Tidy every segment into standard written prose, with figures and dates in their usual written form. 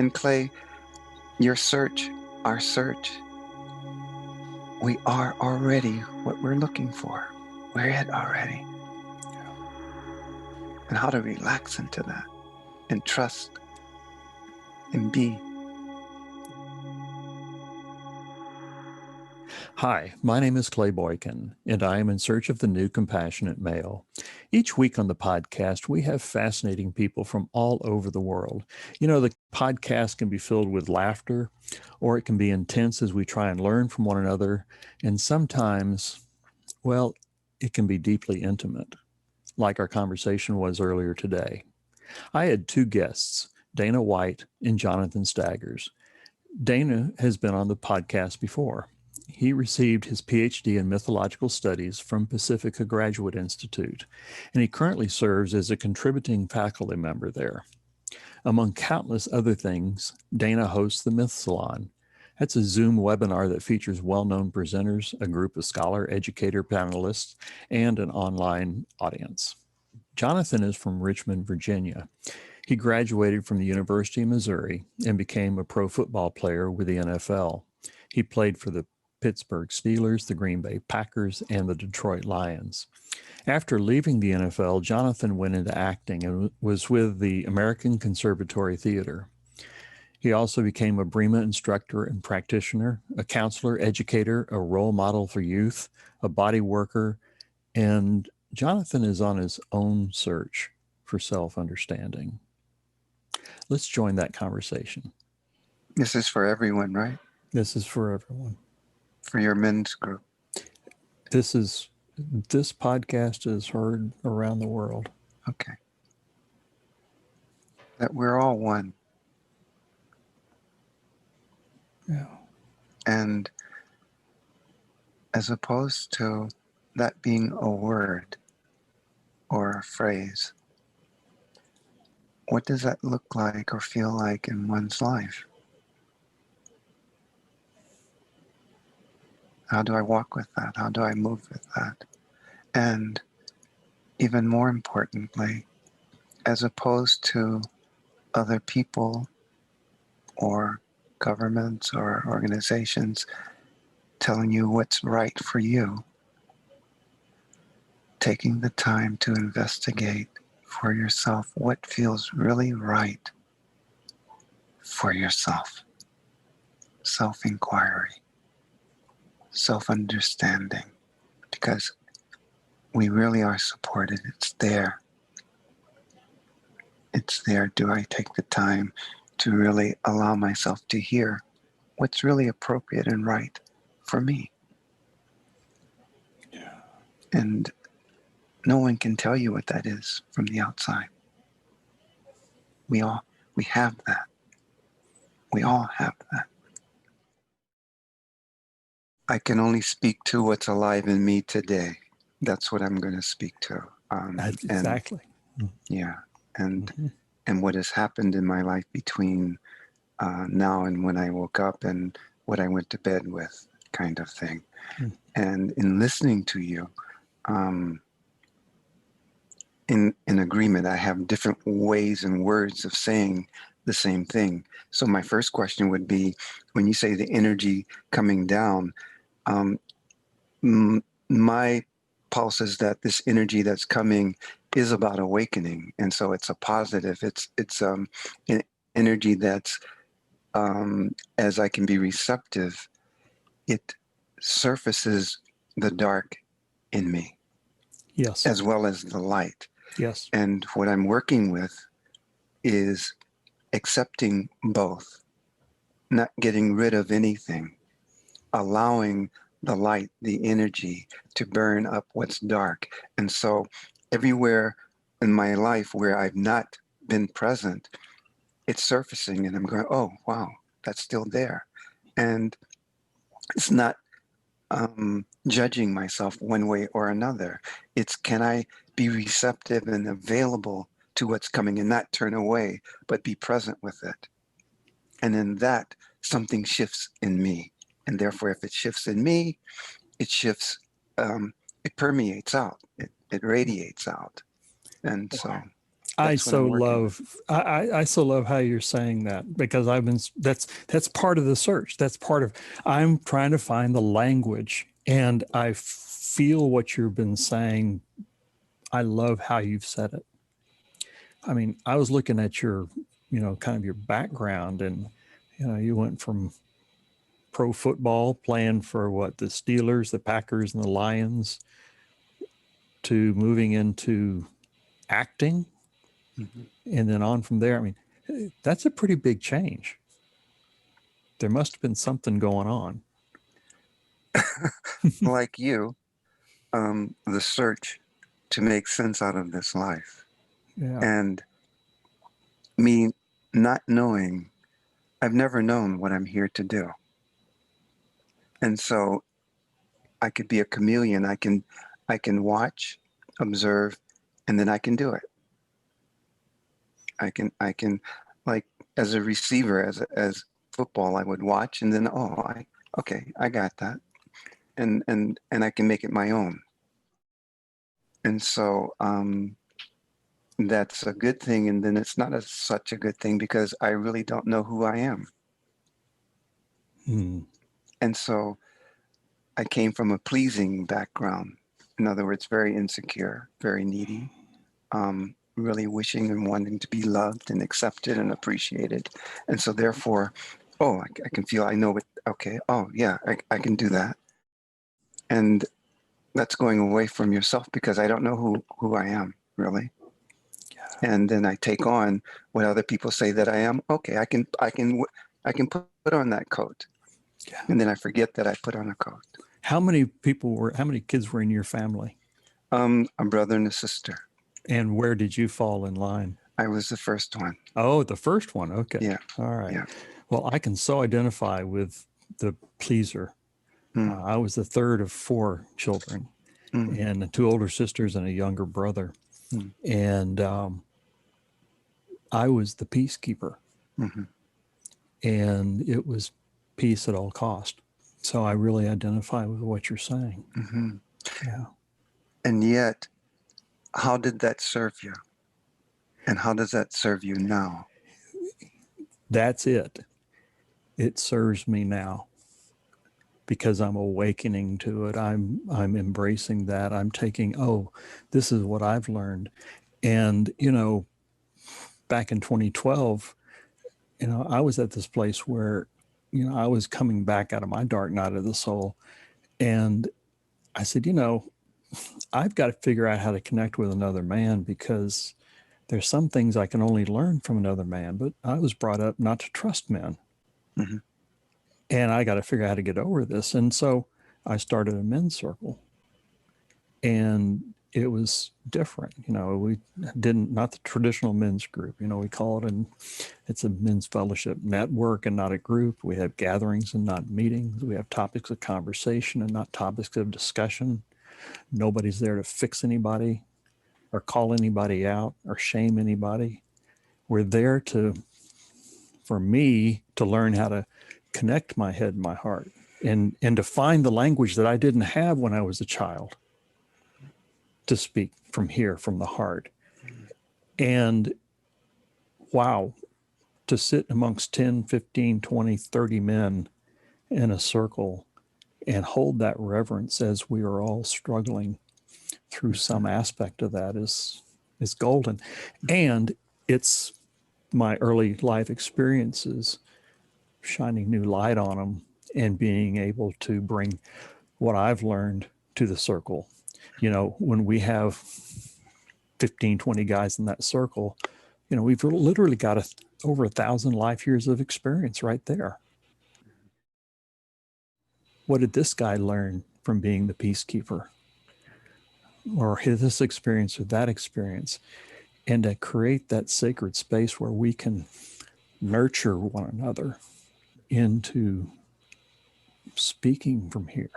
And Clay, your search, our search, we are already what we're looking for. We're it already. And how to relax into that and trust and be. Hi, my name is Clay Boykin, and I am in search of the new compassionate male. Each week on the podcast, we have fascinating people from all over the world. You know, the podcast can be filled with laughter, or it can be intense as we try and learn from one another. And sometimes, well, it can be deeply intimate, like our conversation was earlier today. I had two guests, Dana White and Jonathan Staggers. Dana has been on the podcast before. He received his PhD in mythological studies from Pacifica Graduate Institute, and he currently serves as a contributing faculty member there. Among countless other things, Dana hosts the Myth Salon. That's a Zoom webinar that features well-known presenters, a group of scholar educator panelists, and an online audience. Jonathan is from Richmond, Virginia. He graduated from the University of Missouri and became a pro football player with the NFL. He played for the Pittsburgh Steelers, the Green Bay Packers, and the Detroit Lions. After leaving the NFL, Jonathan went into acting and was with the American Conservatory Theater. He also became a Breema instructor and practitioner, a counselor, educator, a role model for youth, a body worker, and Jonathan is on his own search for self-understanding. Let's join that conversation. This is for everyone, right? This is for everyone. For your men's group. This podcast is heard around the world. Okay. That we're all one. Yeah. And as opposed to that being a word or a phrase, what does that look like or feel like in one's life? How do I walk with that? How do I move with that? And even more importantly, as opposed to other people or governments or organizations telling you what's right for you, taking the time to investigate for yourself what feels really right for yourself. Self-inquiry, self-understanding, because we really are supported. It's there. It's there. Do I take the time to really allow myself to hear what's really appropriate and right for me? Yeah. And no one can tell you what that is from the outside. We have that. We all have that. I can only speak to what's alive in me today. That's what I'm going to speak to. Exactly. Yeah. And what has happened in my life between now and when I woke up and what I went to bed with, kind of thing. And in listening to you, in agreement, I have different ways and words of saying the same thing. So my first question would be, when you say the energy coming down, my pulse is that this energy that's coming is about awakening, and so it's a positive. It's an energy that's as I can be receptive, it surfaces the dark in me. Yes. As well as the light. Yes. And what I'm working with is accepting both, not getting rid of anything, allowing the light, the energy to burn up what's dark. And so everywhere in my life where I've not been present, it's surfacing and I'm going, oh, wow, that's still there. And it's not judging myself one way or another. It's, can I be receptive and available to what's coming and not turn away, but be present with it? And in that, something shifts in me. And therefore, if it shifts in me, it shifts, it permeates out, it radiates out. And so I That's what so I'm working with. love I so love how you're saying that, because that's part of the search. That's part of, I'm trying to find the language, and I feel what you've been saying. I love how you've said it. I mean, I was looking at your, kind of your background, and you went from pro football, playing for what, the Steelers, the Packers, and the Lions, to moving into acting, Mhm. and then on from there. I mean, that's a pretty big change. There must have been something going on. Like you, the search to make sense out of this life, Yeah. and me not knowing, I've never known what I'm here to do. And so I could be a chameleon. I can watch, observe, and then I can do it. I can like, as a receiver, as football, I would watch and then, okay, I got that. And I can make it my own. And so that's a good thing, and then it's not such a good thing because I really don't know who I am. Hmm. And so I came from a pleasing background. In other words, very insecure, very needy, really wishing and wanting to be loved and accepted and appreciated. And so therefore, I can feel, I know it. Okay. Oh yeah, I can do that. And that's going away from yourself because I don't know who I am really. And then I take on what other people say that I am. Okay, I can put on that coat. Yeah. And then I forget that I put on a coat. How many kids were in your family? A brother and a sister. And where did you fall in line? I was the first one. Oh, the first one. Okay. Yeah, All right. yeah. Well, I can so identify with the pleaser. Mm, I was the third of four children, mm, and two older sisters and a younger brother. mm, And I was the peacekeeper, mhm, and it was peace at all cost. So I really identify with what you're saying. mhm. Yeah. And yet, how did that serve you? And how does that serve you now? That's it. It serves me now because I'm awakening to it. I'm embracing that. I'm taking, this is what I've learned. And, back in 2012, I was at this place where, I was coming back out of my dark night of the soul. And I said, I've got to figure out how to connect with another man, because there's some things I can only learn from another man, but I was brought up not to trust men. Mhm, And I got to figure out how to get over this. And so I started a men's circle, and it was different. We didn't, not the traditional men's group, we call it, and it's a men's fellowship network and not a group. We have gatherings and not meetings. We have topics of conversation and not topics of discussion. Nobody's there to fix anybody or call anybody out or shame anybody. We're there for me to learn how to connect my head and my heart, and to find the language that I didn't have when I was a child, to speak from here, from the heart. And wow, to sit amongst 10, 15, 20, 30 men in a circle and hold that reverence as we are all struggling through some aspect of that is golden. And it's my early life experiences shining new light on them and being able to bring what I've learned to the circle. When we have 15, 20 guys in that circle, we've literally got over 1,000 life years of experience right there. What did this guy learn from being the peacekeeper, or this experience or that experience? And to create that sacred space where we can nurture one another into speaking from here.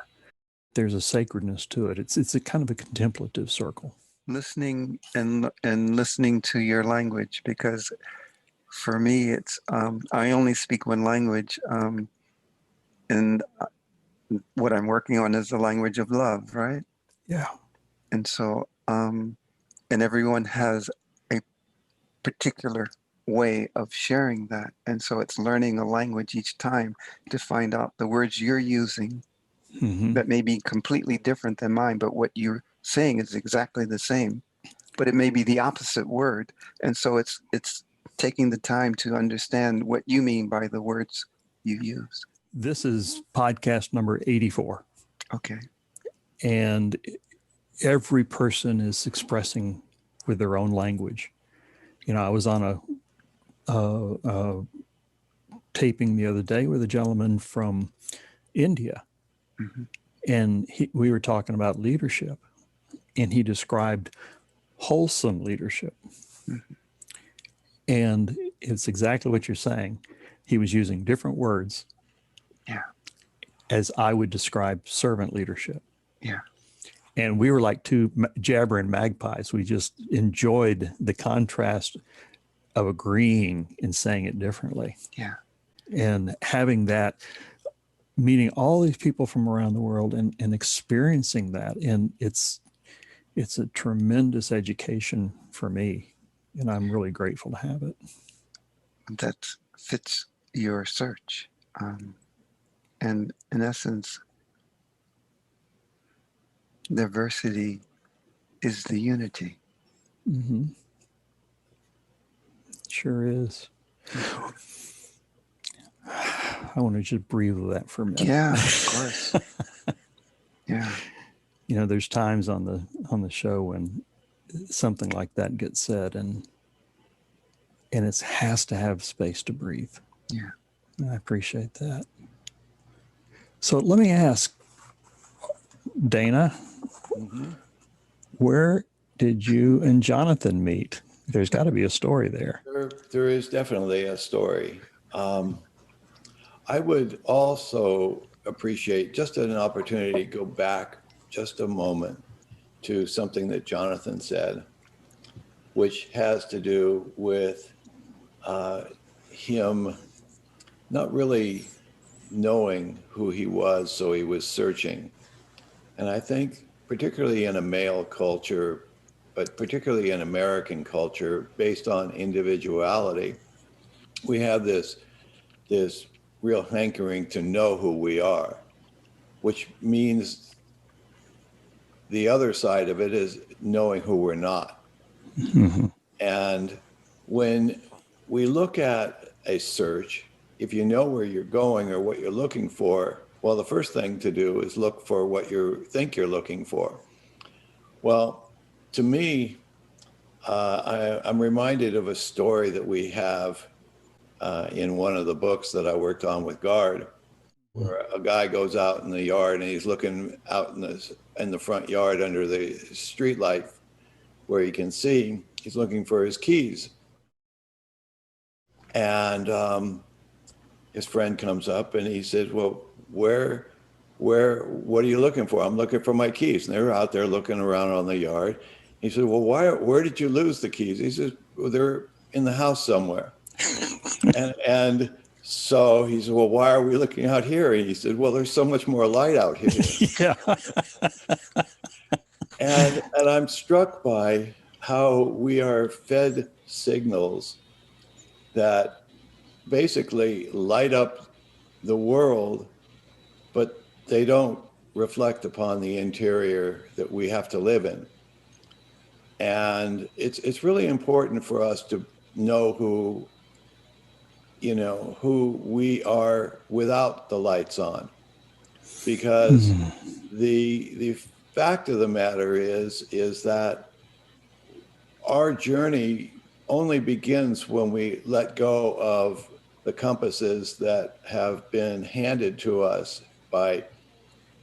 There's a sacredness to it. It's a kind of a contemplative circle. listening and listening to your language, because for me it's I only speak one language, and what I'm working on is the language of love, right? Yeah. And so and everyone has a particular way of sharing that. And so it's learning a language each time to find out the words you're using that may be completely different than mine, but what you're saying is exactly the same, but it may be the opposite word. And so it's taking the time to understand what you mean by the words you use. This is podcast number 84. Okay. And every person is expressing with their own language. You know, I was on a taping the other day with a gentleman from India, and we were talking about leadership, and he described wholesome leadership. And it's exactly what you're saying. He was using different words as I would describe servant leadership. Yeah. And we were like two jabbering magpies. We just enjoyed the contrast of agreeing and saying it differently. Yeah. And having that, meeting all these people from around the world and experiencing that. And it's a tremendous education for me. And I'm really grateful to have it. That fits your search. And in essence, diversity is the unity. Sure is. I want to just breathe with that for a minute. Yeah, of course. Yeah. You know, there's times on the show when something like that gets said, and it has to have space to breathe. Yeah. And I appreciate that. So let me ask, Dana, where did you and Jonathan meet? There's got to be a story there. There is definitely a story. I would also appreciate just an opportunity to go back just a moment to something that Jonathan said, which has to do with him not really knowing who he was, so he was searching. And I think particularly in a male culture, but particularly in American culture, based on individuality, we have this real hankering to know who we are, which means the other side of it is knowing who we're not. And when we look at a search, if you know where you're going or what you're looking for, well, the first thing to do is look for what you think you're looking for. Well, to me, I'm reminded of a story that we have in one of the books that I worked on with Guard, where a guy goes out in the yard and he's looking out in the front yard under the street light where he can see. He's looking for his keys. And his friend comes up and he says, well, what are you looking for? I'm looking for my keys. And they're out there looking around on the yard. He said, well, where did you lose the keys? He says, well, they're in the house somewhere. and so he said, well, why are we looking out here? And he said, well, there's so much more light out here. Yeah. And I'm struck by how we are fed signals that basically light up the world, but they don't reflect upon the interior that we have to live in. And it's really important for us to know who we are without the lights on, because the fact of the matter is that our journey only begins when we let go of the compasses that have been handed to us by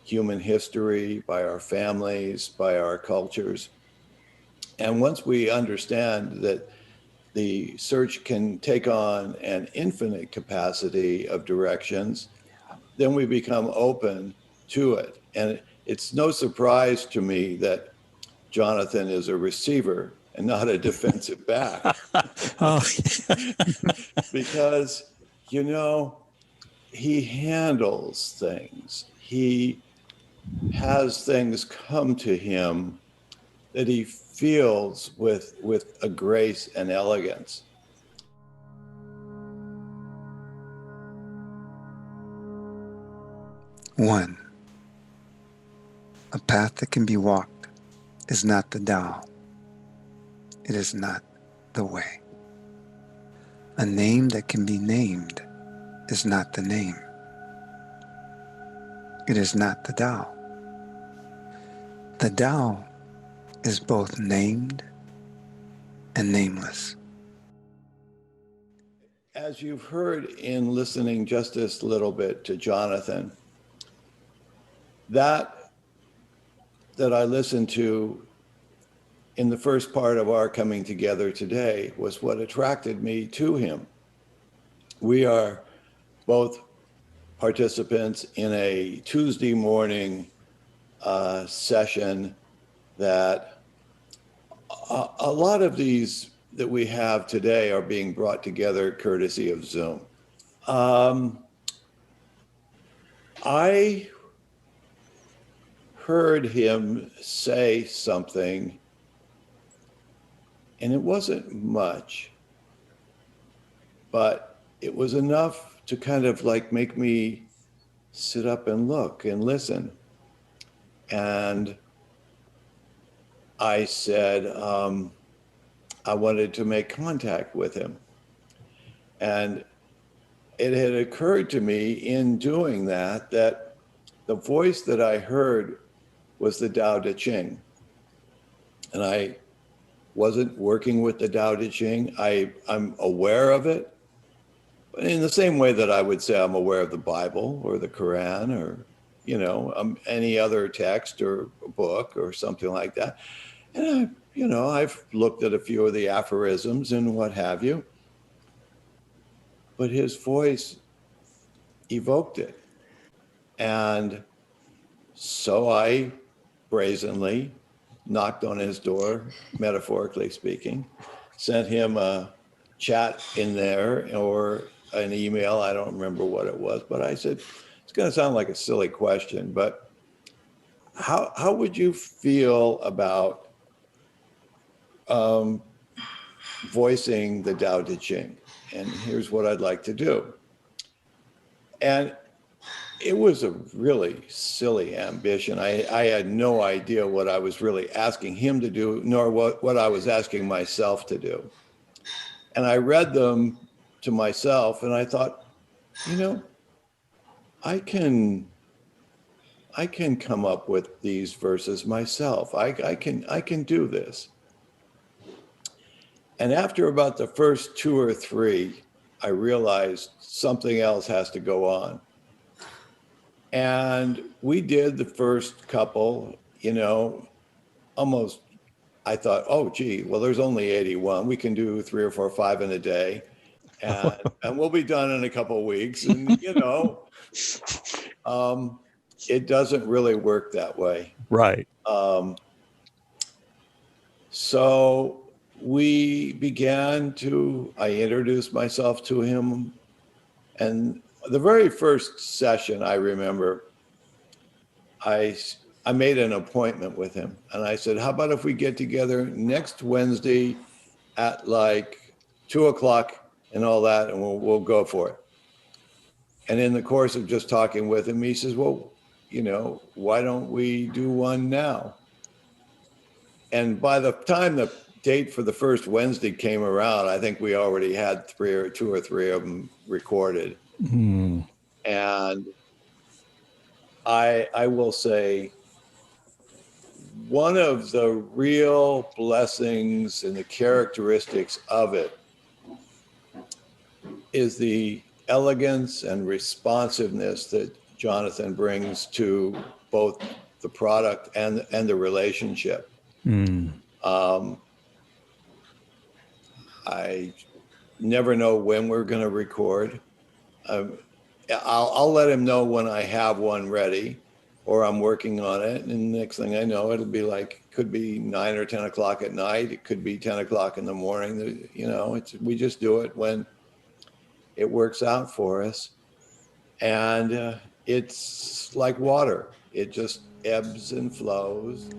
human history, by our families, by our cultures. And once we understand that the search can take on an infinite capacity of directions, then we become open to it. And it's no surprise to me that Jonathan is a receiver and not a defensive back. Because, he handles things. He has things come to him that he feels with a grace and elegance. One, a path that can be walked is not the Tao. It is not the way. A name that can be named is not the name. It is not the Tao. The Tao is both named and nameless. As you've heard in listening just this little bit to Jonathan, that I listened to in the first part of our coming together today was what attracted me to him. We are both participants in a Tuesday morning session that a lot of these that we have today are being brought together courtesy of Zoom. I heard him say something, and it wasn't much, but it was enough to kind of like make me sit up and look and listen. And I said, I wanted to make contact with him. And it had occurred to me in doing that, that the voice that I heard was the Tao Te Ching. And I wasn't working with the Tao Te Ching. I'm aware of it, but in the same way that I would say I'm aware of the Bible or the Quran or, you know, any other text or book or something like that. And I've looked at a few of the aphorisms and what have you, but his voice evoked it. And so I brazenly knocked on his door, metaphorically speaking, sent him a chat in there or an email. I don't remember what it was, but I said, it's going to sound like a silly question, but how would you feel about voicing the Tao Te Ching? And here's what I'd like to do. And it was a really silly ambition. I had no idea what I was really asking him to do, nor what I was asking myself to do. And I read them to myself and I thought, you know, I can come up with these verses myself. I can do this. And after about the first two or three, I realized something else has to go on. And we did the first couple, you know, almost, I thought, oh, gee, well, there's only 81. We can do 3 or 4 or 5 in a day. And we'll be done in a couple of weeks. And, you know, it doesn't really work that way. Right. So we began to, I introduced myself to him. And the very first session, I remember, I made an appointment with him. And I said, how about if we get together next Wednesday at like 2 o'clock and all that, and we'll go for it. And in the course of just talking with him, he says, well, you know, why don't we do one now? And by the time the date for the first Wednesday came around, I think we already had 2 or 3 of them recorded. Mm. And I will say, one of the real blessings and the characteristics of it is the elegance and responsiveness that Jonathan brings to both the product and the relationship. Mm. I never know when we're going to record. I'll let him know when I have one ready or I'm working on it. And next thing I know, it'll be like, could be 9 or 10 o'clock at night. It could be 10 o'clock in the morning. You know, we just do it when it works out for us. And it's like water. It just ebbs and flows.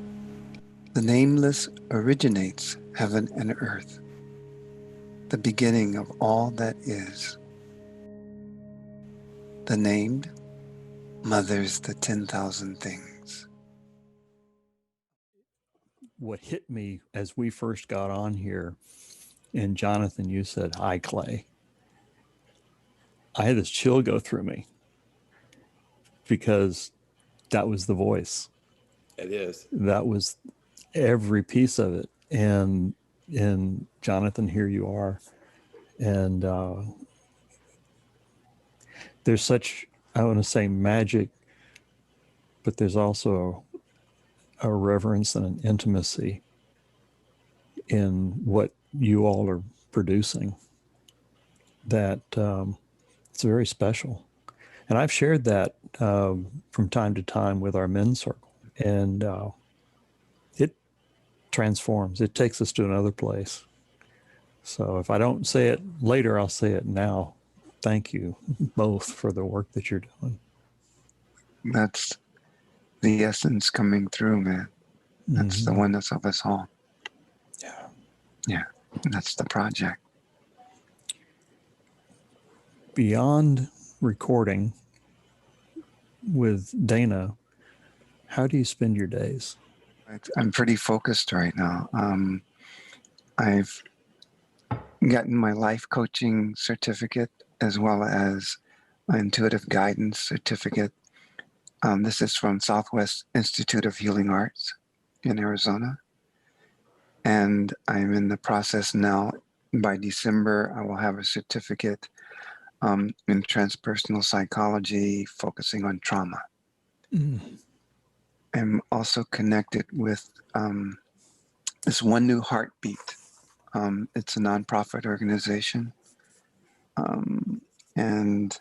The nameless originates heaven and earth, the beginning of all that is. The named mothers the 10,000 things. What hit me as we first got on here, and Jonathan, you said, "Hi, Clay." I had this chill go through me because that was the voice. It is. That was every piece of it. And Jonathan, here you are. And there's such, I want to say, magic, but there's also a reverence and an intimacy in what you all are producing that it's very special. And I've shared that from time to time with our men's circle. And it transforms. It takes us to another place. So if I don't say it later, I'll say it now. Thank you both for the work that you're doing. That's the essence coming through, man. That's the oneness of us all. Yeah. Yeah, that's the project. Beyond recording with Dana, how do you spend your days? I'm pretty focused right now. I've gotten my life coaching certificate as well as my intuitive guidance certificate. This is from Southwest Institute of Healing Arts in Arizona. And I'm in the process now. By December, I will have a certificate in transpersonal psychology focusing on trauma. I'm also connected with this One New Heartbeat. It's a nonprofit organization, and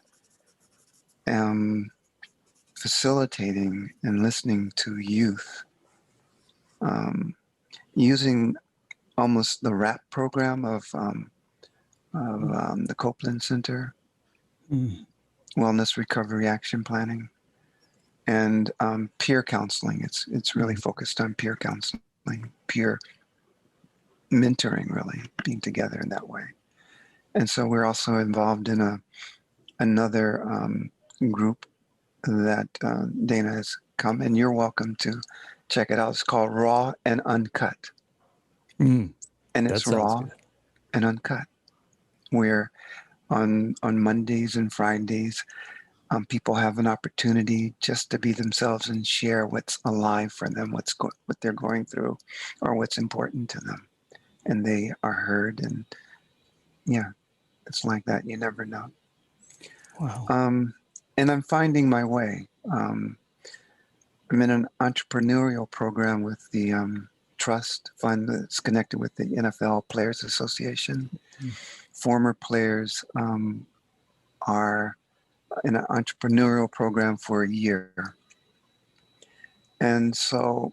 am facilitating and listening to youth using almost the RAP program of the Copeland Center, Wellness Recovery Action Planning, and peer counseling. It's really focused on peer counseling, peer mentoring, really being together in that way. And so we're also involved in another group that Dana has come, and you're welcome to check it out. It's called Raw and Uncut. And it's raw and uncut. Where on Mondays and Fridays, people have an opportunity just to be themselves and share what's alive for them, what they're going through, or what's important to them, and they are heard. And yeah, it's like that. You never know. Wow. And I'm finding my way. I'm in an entrepreneurial program with the trust fund that's connected with the NFL Players Association. Former players are in an entrepreneurial program for a year. And so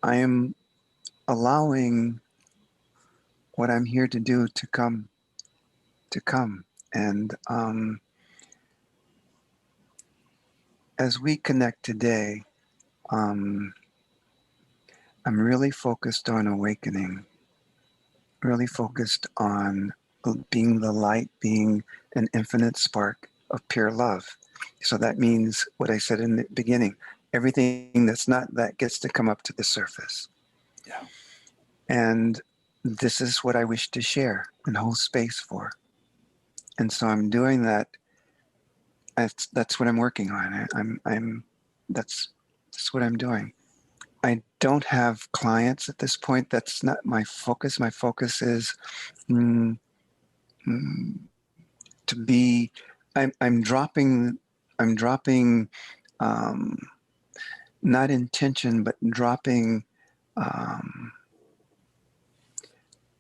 I am allowing what I'm here to do to come. And as we connect today, I'm really focused on awakening, really focused on being the light, being an infinite spark of pure love. So that means what I said in the beginning, everything that's not that gets to come up to the surface. Yeah. And this is what I wish to share and hold space for. And so I'm doing that. That's what I'm working on. That's what I'm doing. I don't have clients at this point. That's not my focus. My focus is to be. I'm dropping. Not intention, but dropping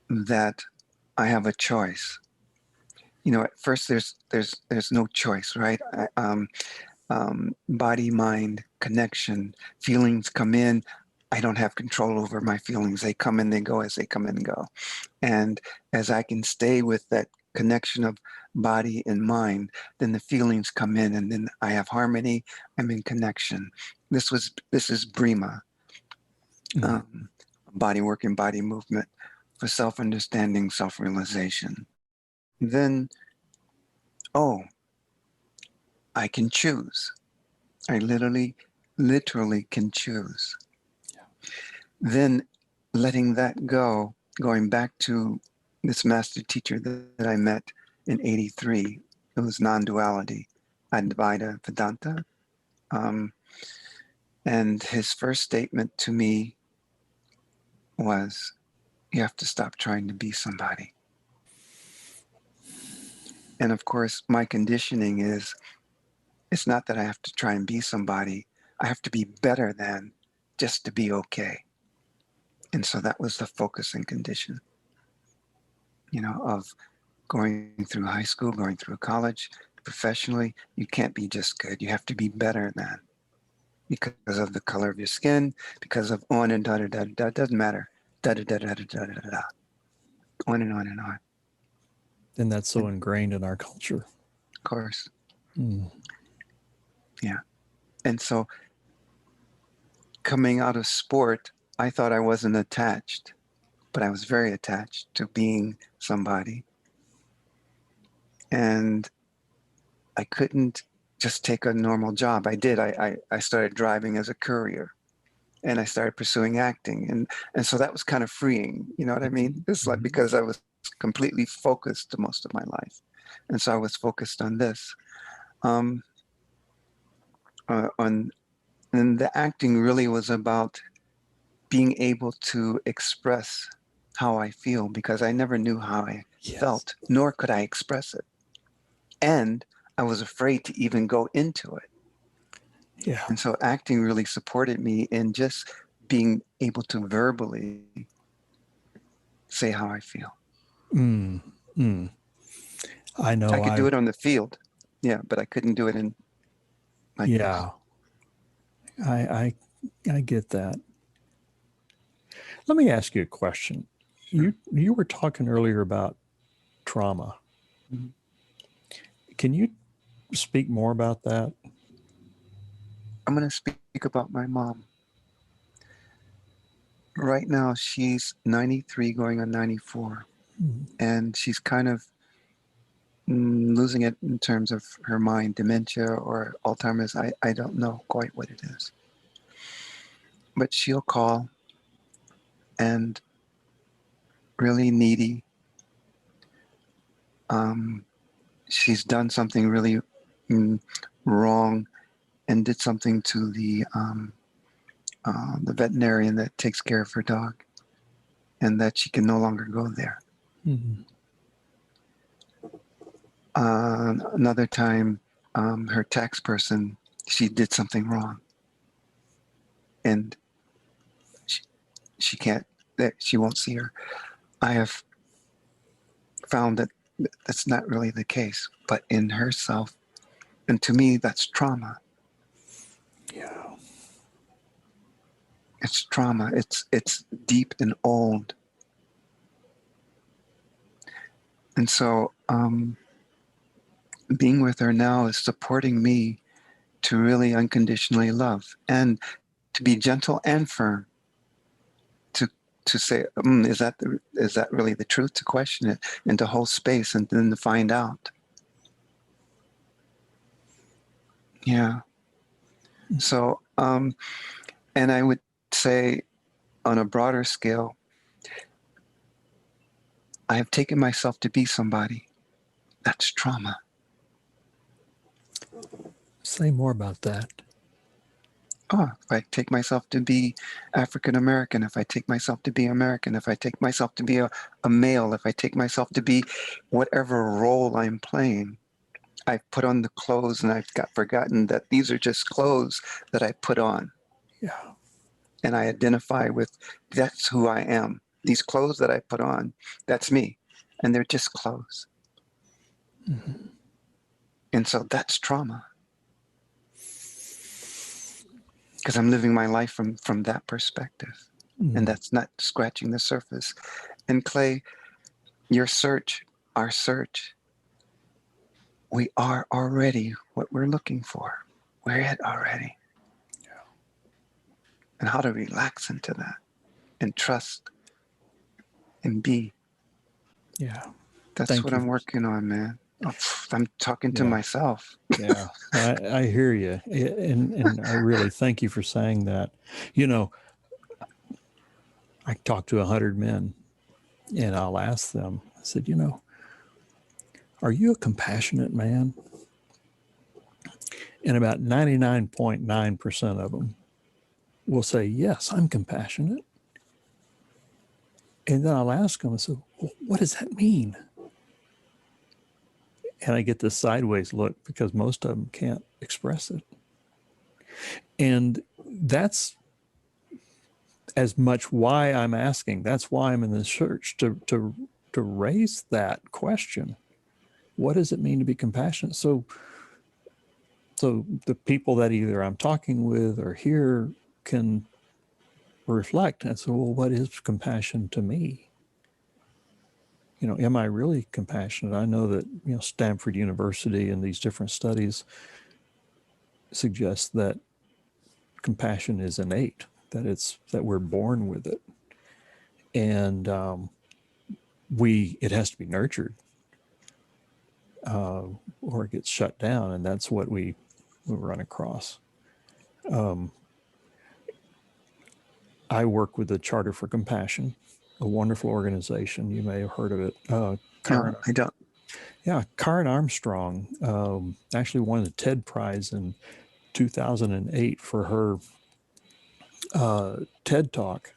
that I have a choice. You know, at first there's no choice, right? Body, mind, connection, feelings come in. I don't have control over my feelings. They come and they go as they come and go. And as I can stay with that connection of body and mind, then the feelings come in, and then I have harmony. I'm in connection. This is Breema. body work and body movement for self-understanding, self-realization. Then, oh, I can choose. I literally can choose. Yeah. Then letting that go, going back to this master teacher that I met in '83, it was non-duality, Advaita Vedanta. And his first statement to me was, you have to stop trying to be somebody. And of course, my conditioning is, it's not that I have to try and be somebody. I have to be better than just to be okay. And so that was the focus and condition, of going through high school, going through college, professionally. You can't be just good. You have to be better than, because of the color of your skin, because of on and da da da da. Doesn't matter. Da da da da da da da da. On and on and on. And that's so ingrained in our culture. Of course. Mm. Yeah. And so coming out of sport, I thought I wasn't attached, but I was very attached to being somebody. And I couldn't just take a normal job. I did. I started driving as a courier, and I started pursuing acting. And so that was kind of freeing. You know what I mean? It's like, because I was completely focused most of my life. And so I was focused on this. And the acting really was about being able to express how I feel, because I never knew how I felt, nor could I express it. And I was afraid to even go into it. Yeah. And so acting really supported me in just being able to verbally say how I feel. I know. I could do it on the field. Yeah, but I couldn't do it in my Yeah. I get that. Let me ask you a question. Sure. You were talking earlier about trauma. Mm-hmm. Can you speak more about that? I'm going to speak about my mom. Right now, she's 93 going on 94. And she's kind of losing it in terms of her mind, dementia or Alzheimer's. I don't know quite what it is. But she'll call, and really needy. She's done something really wrong, and did something to the veterinarian that takes care of her dog, and that she can no longer go there. Mm-hmm. Another time, her tax person, she did something wrong, and she can't, she won't see her. I have found that that's not really the case, but in herself, and to me, that's trauma. Yeah. It's trauma. It's deep and old. And so being with her now is supporting me to really unconditionally love, and to be gentle and firm, to say, is that really the truth? To question it, and to hold space, and then to find out. Yeah. So, and I would say, on a broader scale, I have taken myself to be somebody. That's trauma. Say more about that. Oh, if I take myself to be African American, if I take myself to be American, if I take myself to be a male, if I take myself to be whatever role I'm playing, I've put on the clothes, and I've forgotten that these are just clothes that I put on. Yeah. And I identify with, that's who I am. These clothes that I put on, that's me. And they're just clothes. Mm-hmm. And so that's trauma. Because I'm living my life from that perspective. Mm-hmm. And that's not scratching the surface. And Clay, your search, our search, we are already what we're looking for. We're it already. Yeah. And how to relax into that. and trust and be. Yeah. That's Thank what you. I'm working on, man. I'm talking to Yeah. myself. Yeah, I hear you. And I really thank you for saying that. You know, I talked to 100 men and I'll ask them, I said, you know, are you a compassionate man? And about 99.9% of them will say, yes, I'm compassionate. And then I'll ask them, I said, well, what does that mean? And I get this sideways look because most of them can't express it. And that's as much why I'm asking. That's why I'm in this church, to raise that question. What does it mean to be compassionate? So the people that either I'm talking with or here can reflect and say, well, what is compassion to me? You know, am I really compassionate? I know that, you know, Stanford University and these different studies suggest that compassion is innate, that we're born with it. And it has to be nurtured or it gets shut down. And that's what we run across. I work with the Charter for Compassion, a wonderful organization. You may have heard of it. No, I don't. Yeah, Karen Armstrong actually won the TED Prize in 2008 for her TED Talk,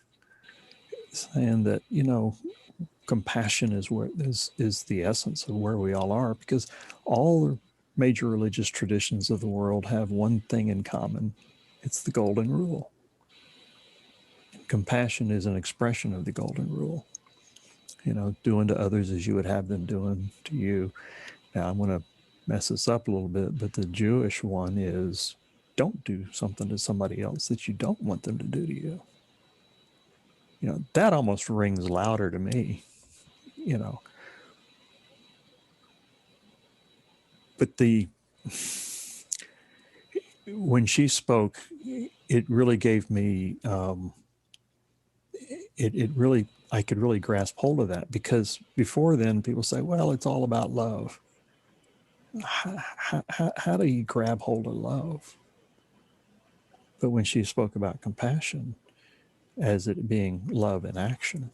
saying that, you know, compassion is the essence of where we all are, because all the major religious traditions of the world have one thing in common. It's the golden rule. Compassion is an expression of the golden rule. You know, doing to others as you would have them doing to you. Now, I'm going to mess this up a little bit, but the Jewish one is don't do something to somebody else that you don't want them to do to you. You know, that almost rings louder to me, you know. But when she spoke, it really gave me, it really, I could really grasp hold of that, because before then people say, well, it's all about love. How do you grab hold of love? But when she spoke about compassion as it being love in action,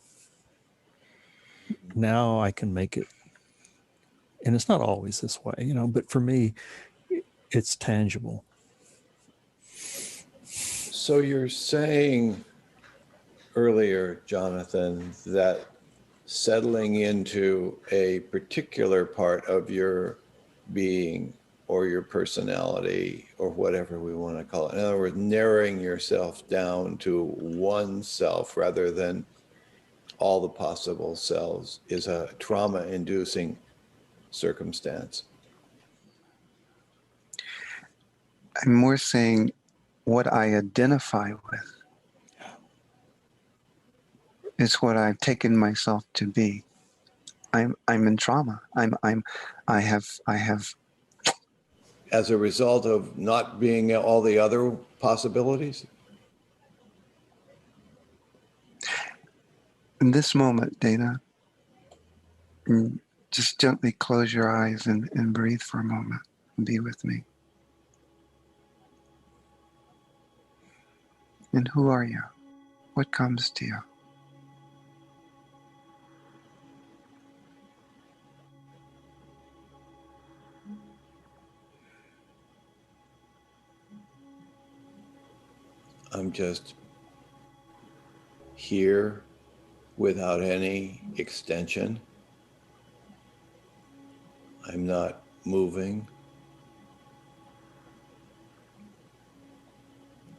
now I can make it, and it's not always this way, you know, but for me, it's tangible. So you're saying earlier, Jonathan, that settling into a particular part of your being or your personality or whatever we want to call it, in other words, narrowing yourself down to one self rather than all the possible selves, is a trauma-inducing circumstance. I'm more saying what I identify with is what I've taken myself to be. I'm in trauma. I have As a result of not being all the other possibilities? in this moment, Dana. Just gently close your eyes and breathe for a moment and be with me. And who are you? What comes to you? I'm just here without any extension. I'm not moving.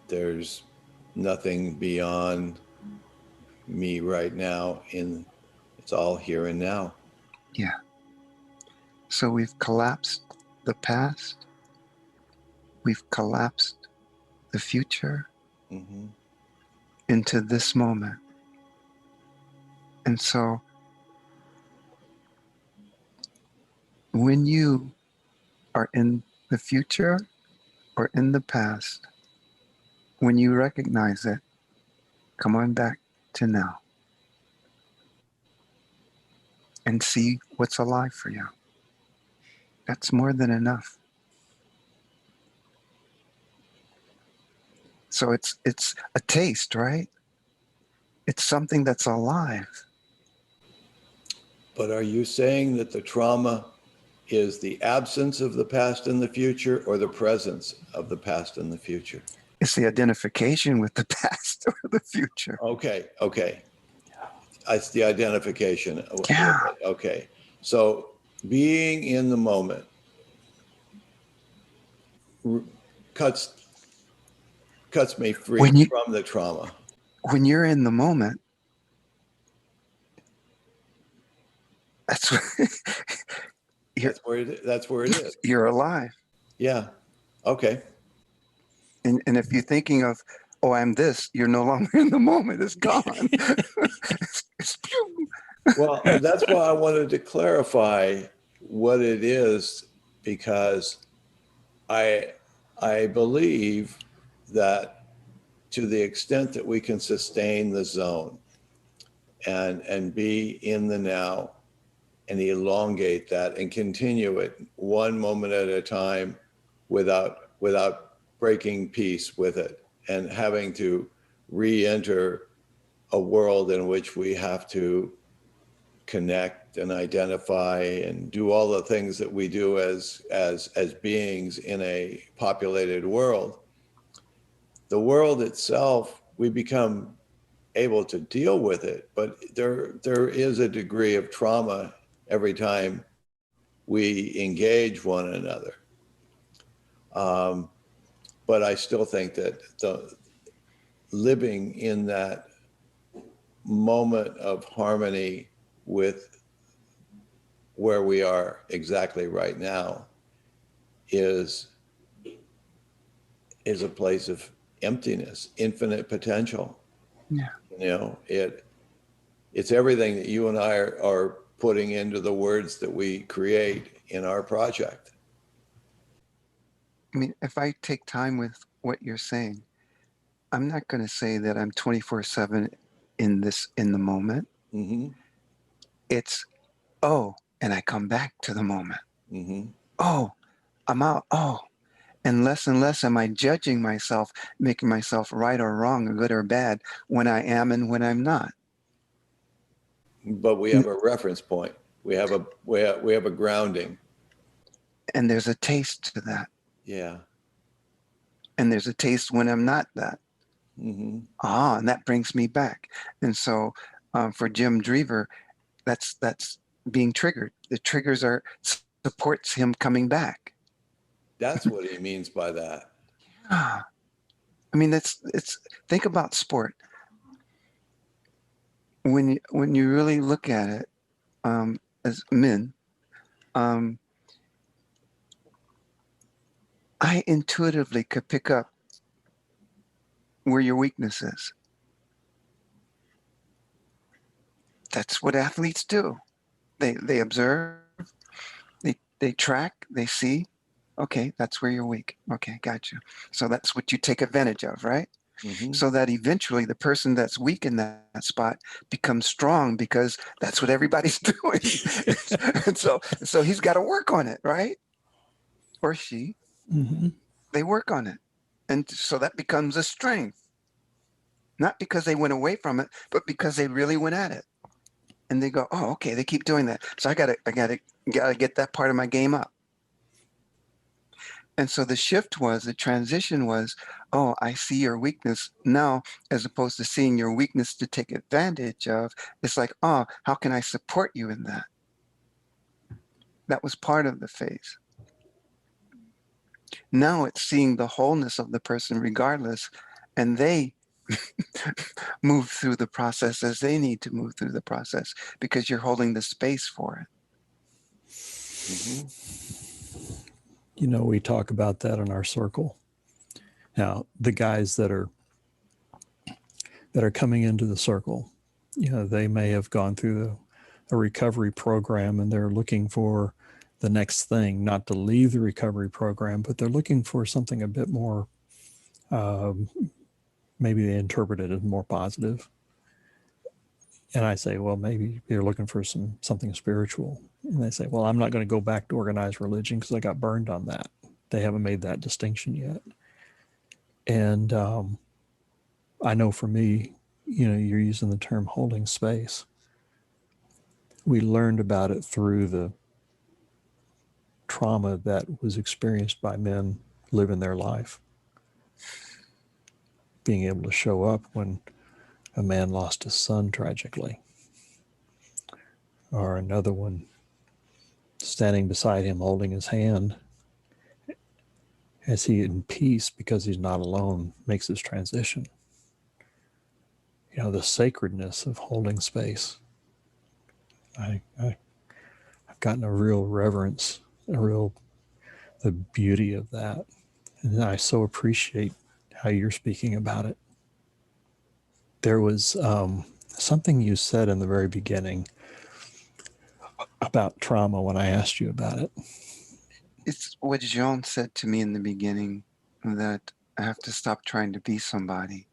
There's nothing beyond me right now. It's all here and now. Yeah. So we've collapsed the past. We've collapsed the future Mm-hmm. into this moment. And so when you are in the future or in the past, when you recognize it, come on back to now and see what's alive for you. That's more than enough. So it's a taste, right? It's something that's alive. But are you saying that the trauma is the absence of the past and the future, or the presence of the past and the future? It's the identification with the past or the future. Okay. It's the identification. Yeah. Okay. So being in the moment cuts me free from the trauma. When you're in the moment, that's where it is. You're alive. Yeah. Okay. And if you're thinking of, oh, I'm this, you're no longer in the moment. It's gone. Well, that's why I wanted to clarify what it is, because I believe that to the extent that we can sustain the zone and be in the now and elongate that and continue it one moment at a time without breaking peace with it and having to re-enter a world in which we have to connect and identify and do all the things that we do as beings in a populated world. The world itself, we become able to deal with it, but there is a degree of trauma every time we engage one another. But I still think that living in that moment of harmony with where we are exactly right now is a place of emptiness, infinite potential. Yeah. You know, it's everything that you and I are putting into the words that we create in our project. I mean, if I take time with what you're saying, I'm not going to say that I'm 24/7 in the moment. Mm-hmm. It's, oh, and I come back to the moment. Mm-hmm. Oh, I'm out. Oh, and less am I judging myself, making myself right or wrong or good or bad when I am and when I'm not. But we have a reference point. We have a grounding. And there's a taste to that. Yeah. And there's a taste when I'm not that. Mm-hmm. And that brings me back. And so for Jim Drever, that's being triggered. The triggers supports him coming back. That's what he means by that. I mean, it's think about sport. When you really look at it, as men, I intuitively could pick up where your weakness is. That's what athletes do. They observe, they track, they see, okay, that's where you're weak. Okay, got you. So that's what you take advantage of, right? Mm-hmm. So that eventually the person that's weak in that spot becomes strong because that's what everybody's doing. And so he's got to work on it, right? Or she. Mm-hmm. They work on it. And so that becomes a strength. Not because they went away from it, but because they really went at it. And they go, oh, okay, they keep doing that. So I gotta get that part of my game up. And so the transition was, oh, I see your weakness now, as opposed to seeing your weakness to take advantage of. It's like, oh, how can I support you in that? That was part of the phase. Now it's seeing the wholeness of the person regardless, and they move through the process as they need to move through the process because you're holding the space for it. Mm-hmm. You know, we talk about that in our circle. Now, the guys that are coming into the circle, you know, they may have gone through a recovery program and they're looking for the next thing, not to leave the recovery program, but they're looking for something a bit more, maybe they interpret it as more positive. And I say, well, maybe you're looking for something spiritual. And they say, well, I'm not going to go back to organized religion because I got burned on that. They haven't made that distinction yet. And I know for me, you're using the term holding space. We learned about it through the trauma that was experienced by men living their life. Being able to show up when a man lost his son tragically, or another one standing beside him holding his hand as he in peace because he's not alone makes this transition. The sacredness of holding space. I've gotten a real reverence, the beauty of that. And I so appreciate how you're speaking about it. There was something you said in the very beginning about trauma when I asked you about it. It's what Jean said to me in the beginning, that I have to stop trying to be somebody,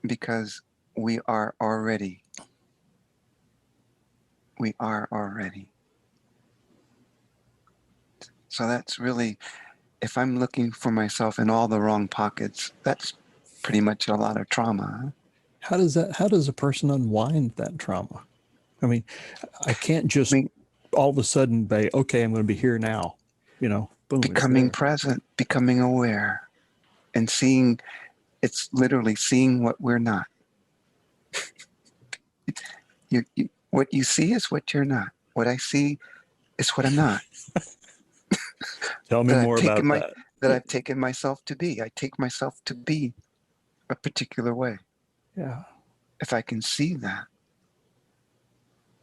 because we are already. We are already. So that's really, if I'm looking for myself in all the wrong pockets, that's pretty much a lot of trauma. How does a person unwind that trauma? I mean, I can't just all of a sudden be, okay, I'm going to be here now, boom. Becoming present, becoming aware, and seeing, it's literally seeing what we're not. What you see is what you're not. What I see is what I'm not. Tell me more about that. That I've taken myself to be. I take myself to be a particular way. Yeah. If I can see that,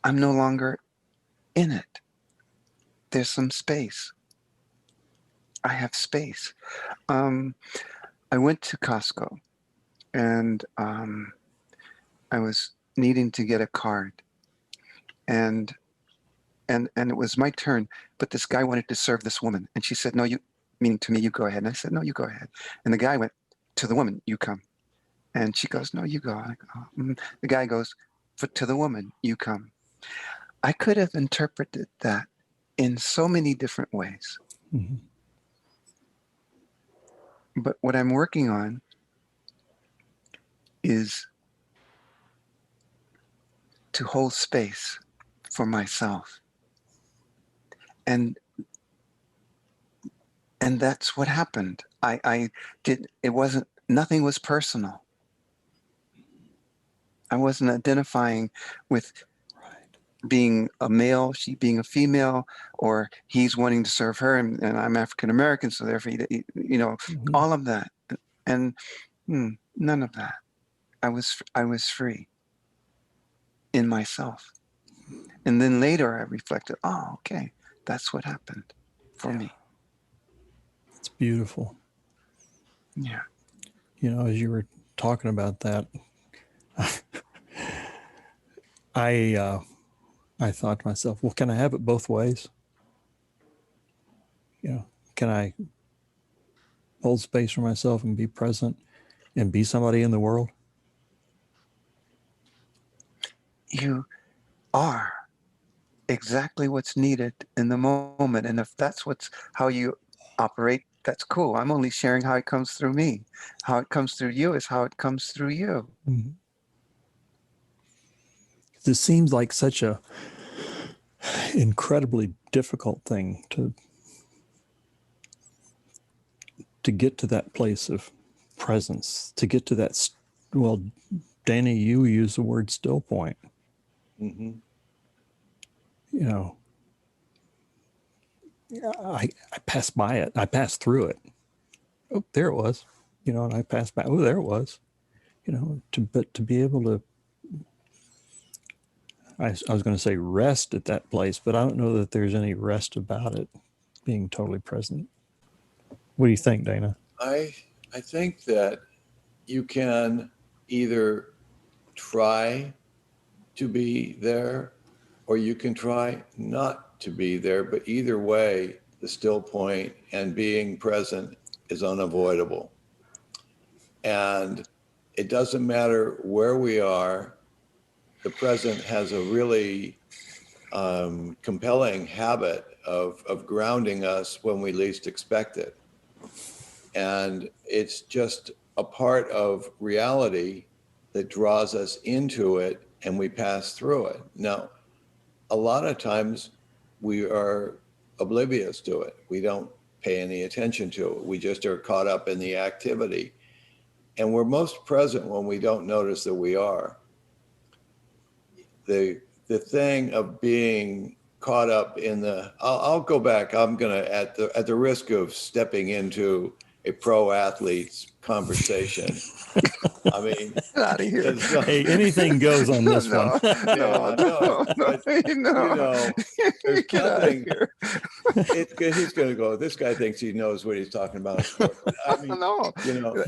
I'm no longer in it. There's some space. I have space. I went to Costco, and I was needing to get a card, and it was my turn, but this guy wanted to serve this woman, and she said, "No, you," meaning to me, "You go ahead." And I said, "No, you go ahead." And the guy went to the woman, "You come." And she goes, "No, you go." I go, "Oh." The guy goes, to the woman, "You come." I could have interpreted that in so many different ways. Mm-hmm. But what I'm working on is to hold space for myself. And that's what happened. Nothing was personal. I wasn't identifying with being a male, she being a female, or he's wanting to serve her, and I'm African American, so therefore, Mm-hmm. all of that, and none of that. I was free in myself, and then later I reflected, oh, okay, that's what happened for me. It's beautiful. Yeah. As you were talking about that, I thought to myself, well, can I have it both ways? Can I hold space for myself and be present and be somebody in the world? You are exactly what's needed in the moment. And if that's how you operate, that's cool. I'm only sharing how it comes through me. How it comes through you is how it comes through you. Mm-hmm. This seems like such a incredibly difficult thing to get to that place of presence, to get to that, well, Danny, you use the word still point. Mm-hmm. I passed by it. I passed through it. Oh, there it was. And I passed by. Oh, there it was. But to be able to, I was going to say rest at that place, but I don't know that there's any rest about it being totally present. What do you think, Dana? I think that you can either try to be there or you can try not to be there. But either way, the still point and being present is unavoidable. And it doesn't matter where we are the present has a really compelling habit of grounding us when we least expect it. And it's just a part of reality that draws us into it and we pass through it. Now, a lot of times we are oblivious to it. We don't pay any attention to it. We just are caught up in the activity. And we're most present when we don't notice that we are. The thing of being caught up in the, I'll go back. I'm going to, at the risk of stepping into a pro athlete's conversation. I mean, Get out of here. Hey, anything goes on this one. No. But, you know, there's Get out of nothing. here. He's going to go, this guy thinks he knows what he's talking about. I mean, No, you know,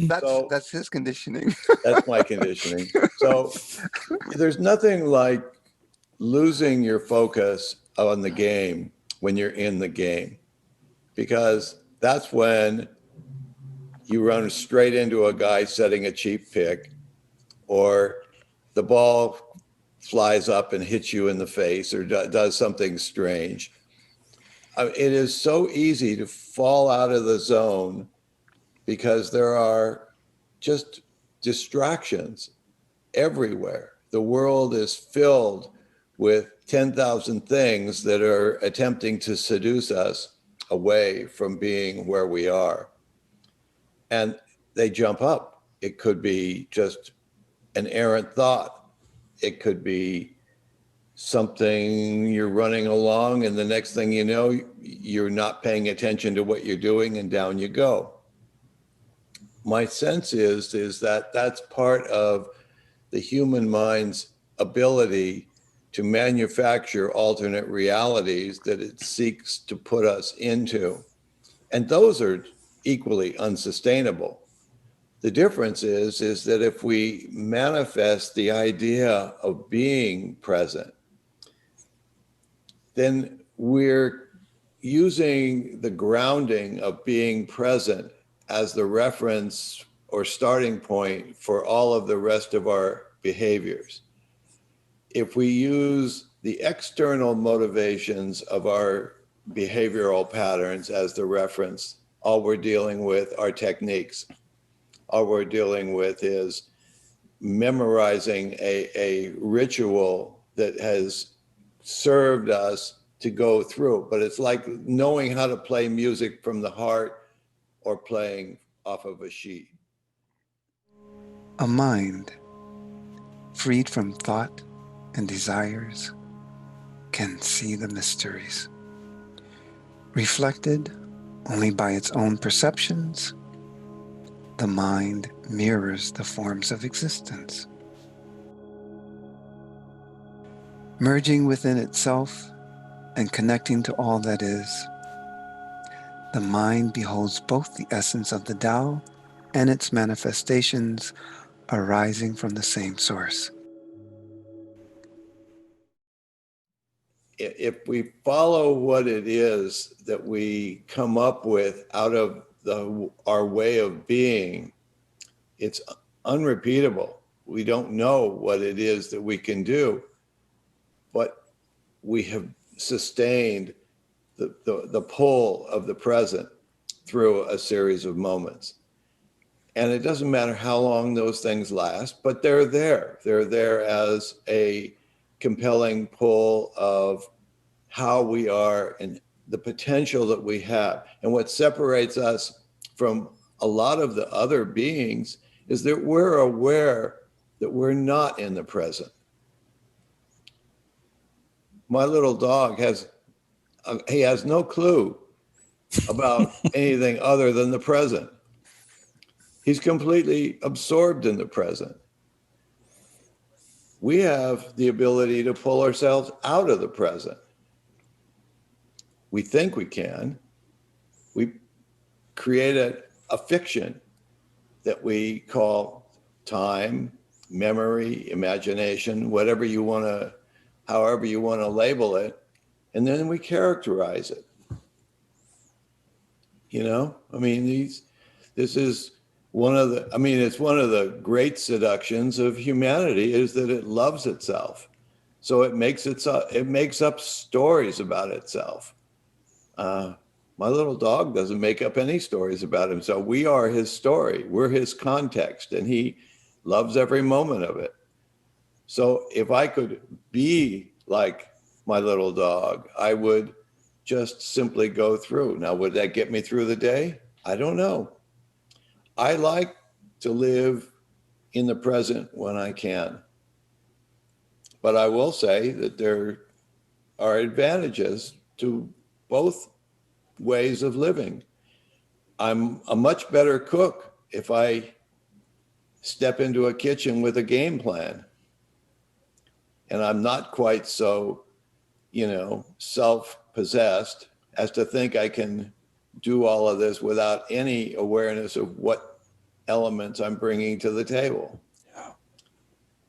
that's his conditioning. that's my conditioning. So there's nothing like losing your focus on the game when you're in the game, because that's when you run straight into a guy setting a cheap pick, or the ball flies up and hits you in the face, or does something strange. It is so easy to fall out of the zone because there are just distractions everywhere. The world is filled with 10,000 things that are attempting to seduce us away from being where we are. And they jump up. It could be just an errant thought. It could be something you're running along, and the next thing you know, you're not paying attention to what you're doing, and down you go. My sense is that that's part of the human mind's ability to manufacture alternate realities that it seeks to put us into. And those are equally unsustainable. The difference is that if we manifest the idea of being present, then we're using the grounding of being present as the reference or starting point for all of the rest of our behaviors. If we use the external motivations of our behavioral patterns as the reference, all we're dealing with are techniques. All we're dealing with is memorizing a ritual that has served us to go through. But it's like knowing how to play music from the heart or playing off of a sheet. A mind freed from thought and desires can see the mysteries. Reflected only by its own perceptions, the mind mirrors the forms of existence. Merging within itself and connecting to all that is, the mind beholds both the essence of the Tao and its manifestations arising from the same source. If we follow what it is that we come up with out of our way of being, it's unrepeatable. We don't know what it is that we can do, but we have sustained the pull of the present through a series of moments. And it doesn't matter how long those things last, but they're there. They're there as a compelling pull of how we are and the potential that we have. And what separates us from a lot of the other beings is that we're aware that we're not in the present. My little dog has no clue about anything other than the present. He's completely absorbed in the present. We have the ability to pull ourselves out of the present. We think we can. We create a fiction that we call time, memory, imagination, however you want to label it, and then we characterize it. You know, I mean, this is it's one of the great seductions of humanity is that it loves itself. So it makes up stories about itself. My little dog doesn't make up any stories about himself. We are his story. We're his context, and he loves every moment of it. So if I could be like my little dog, I would just simply go through. Now, would that get me through the day? I don't know. I like to live in the present when I can. But I will say that there are advantages to both ways of living. I'm a much better cook if I step into a kitchen with a game plan. And I'm not quite so, self-possessed as to think I can do all of this without any awareness of what elements I'm bringing to the table. Yeah.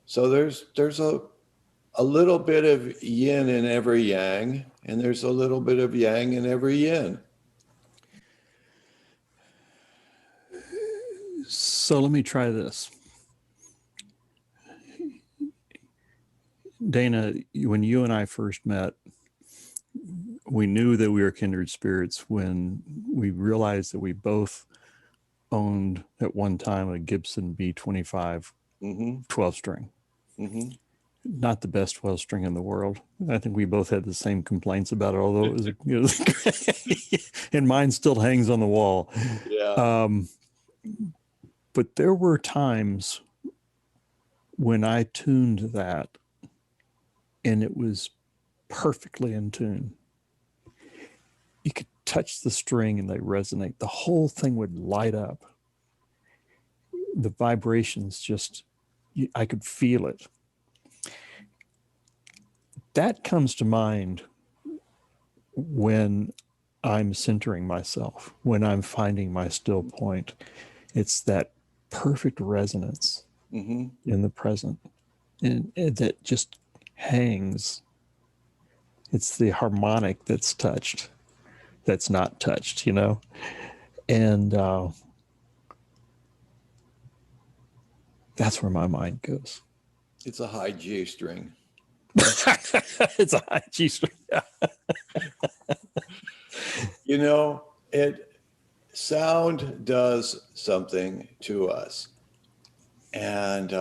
So there's a little bit of yin in every yang, and there's a little bit of yang in every yin. So let me try this. Dana, when you and I first met, we knew that we were kindred spirits when we realized that we both owned at one time a Gibson B25 12 string. Mm-hmm. Not the best 12 string in the world. I think we both had the same complaints about it, although it was and mine still hangs on the wall. Yeah. But there were times when I tuned that and it was perfectly in tune. You could touch the string and they resonate. The whole thing would light up. The vibrations just, I could feel it. That comes to mind when I'm centering myself, when I'm finding my still point. It's that perfect resonance in the present. And that just hangs. It's the harmonic that's touched, that's not touched, And that's where my mind goes. It's a high G string. It's a high G string. Sound does something to us. And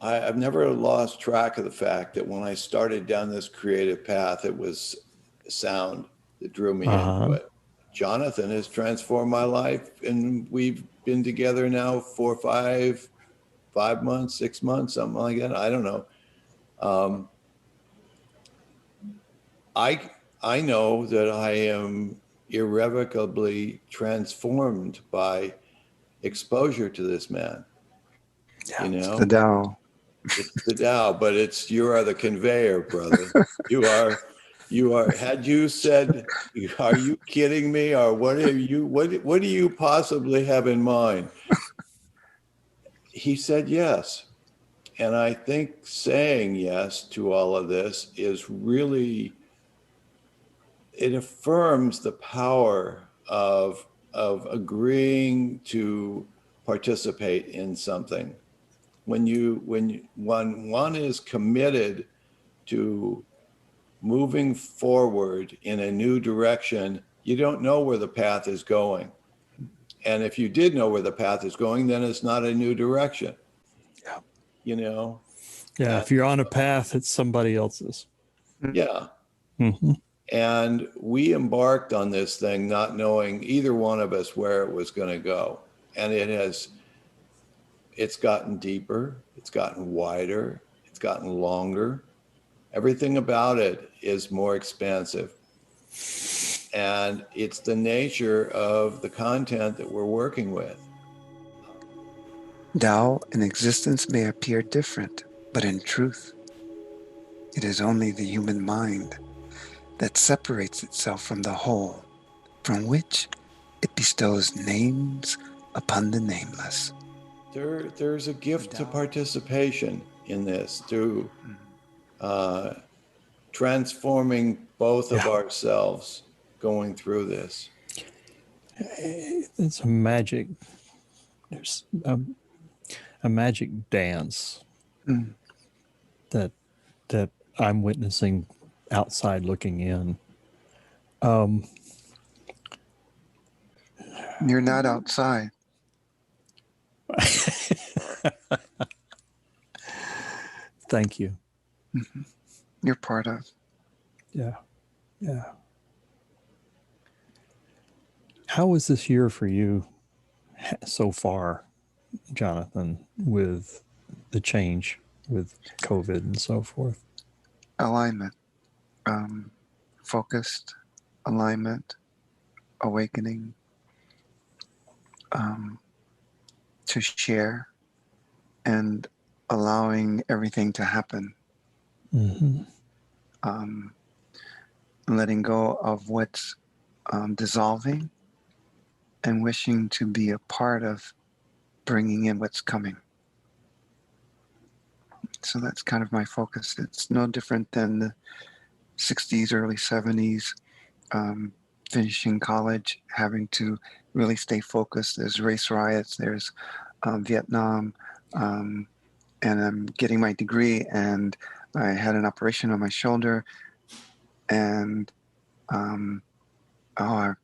I've never lost track of the fact that when I started down this creative path, it was sound that drew me into it. Jonathan has transformed my life, and we've been together now for 5 months, 6 months, something like that. I don't know. I know that I am irrevocably transformed by exposure to this man. Yeah, It's the Tao. It's the Tao, but you are the conveyor, brother. You are. Had you said, "Are you kidding me?" or what do you possibly have in mind? He said yes, and I think saying yes to all of this is really, it affirms the power of agreeing to participate in something. When one is committed to moving forward in a new direction, you don't know where the path is going. And if you did know where the path is going, then it's not a new direction. Yeah. Yeah. If you're on a path, it's somebody else's. Yeah. Mm-hmm. And we embarked on this thing not knowing either one of us where it was going to go. And it's gotten deeper, it's gotten wider, it's gotten longer. Everything about it is more expansive. And it's the nature of the content that we're working with. Tao and existence may appear different, but in truth, it is only the human mind that separates itself from the whole, from which it bestows names upon the nameless. There's a gift to participation in this, to transforming both of ourselves going through this. It's a magic there's a magic dance Mm. that I'm witnessing outside looking in. You're not outside. Thank you. Mm-hmm. You're part of. Yeah. Yeah. How was this year for you so far, Jonathan, with the change with COVID and so forth? Alignment, focused alignment, awakening, to share and allowing everything to happen. Mm-hmm. Letting go of what's dissolving and wishing to be a part of bringing in what's coming. So that's kind of my focus. It's no different than the 60s, early 70s, finishing college, having to really stay focused. There's race riots, there's Vietnam, and I'm getting my degree, and I had an operation on my shoulder, and I'm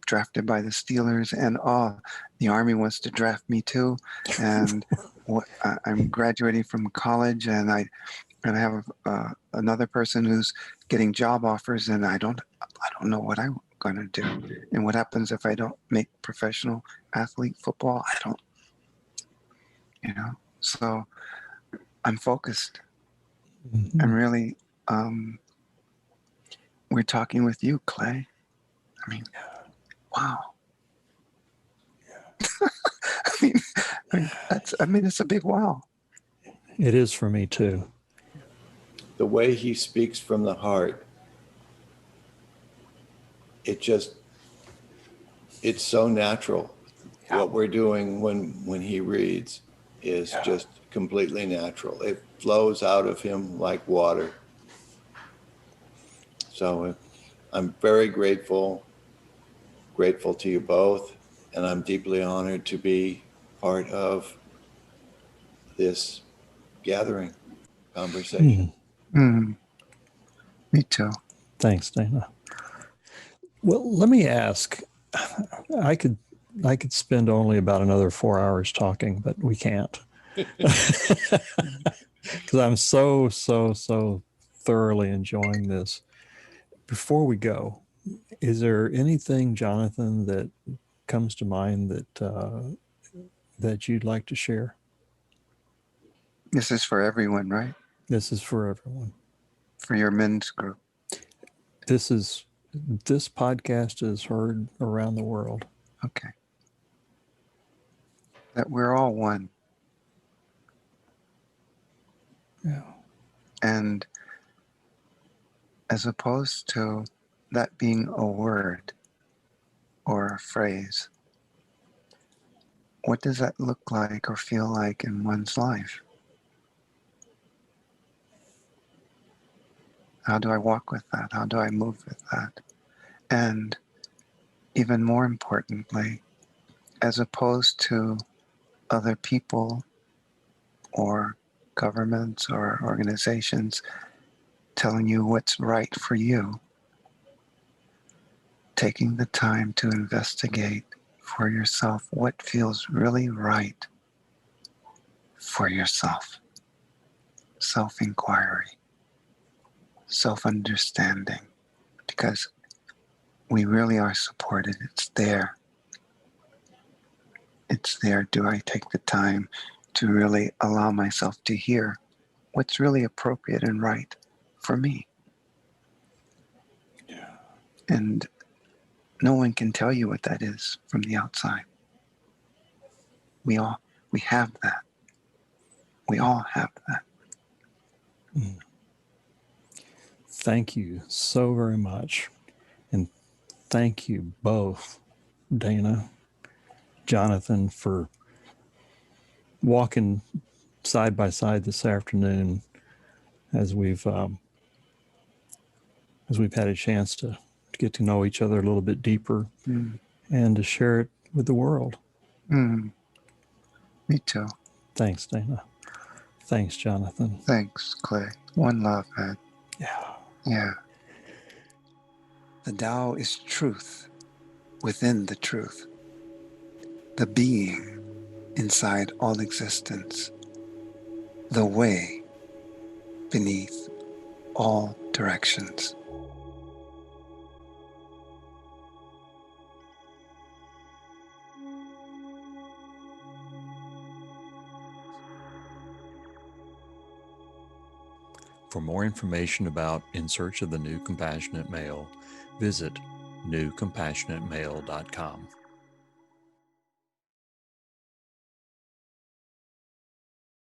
drafted by the Steelers, and the Army wants to draft me too, and I'm graduating from college, and I have another person who's getting job offers, and I don't know what I'm going to do, and what happens if I don't make professional athlete football. I don't, so I'm focused. Mm-hmm. I'm really, we're talking with you, Clay. I mean, wow. I mean, it's a big wow. It is for me too. The way he speaks from the heart, it's so natural. Yeah. What we're doing when he reads is just completely natural. It flows out of him like water. So I'm very grateful to you both, and I'm deeply honored to be part of this gathering conversation. Me too. Thanks, Dana. Well, let me ask. I could spend only about another 4 hours talking, but we can't. Because I'm so thoroughly enjoying this. Before we go, is there anything, Jonathan, that comes to mind that you'd like to share? This is for everyone, right? This is for everyone. For your men's group. This podcast is heard around the world. Okay. That we're all one. Yeah. And as opposed to that being a word or a phrase, what does that look like or feel like in one's life? How do I walk with that? How do I move with that? And even more importantly, as opposed to other people or governments or organizations telling you what's right for you, taking the time to investigate for yourself what feels really right for yourself. Self-inquiry, self-understanding, because we really are supported. It's there. It's there. Do I take the time to really allow myself to hear what's really appropriate and right for me? Yeah. And no one can tell you what that is from the outside. We have that. We all have that. Thank you so very much. And thank you both, Dana, Jonathan, for walking side by side this afternoon as we've had a chance to get to know each other a little bit deeper and to share it with the world. Me too. Thanks, Dana. Thanks, Jonathan. Thanks, Clay. One love, man. Yeah. Yeah. The Tao is truth within the truth. The being inside all existence. The way beneath all directions. For more information about In Search of the New Compassionate Male, visit newcompassionatemale.com.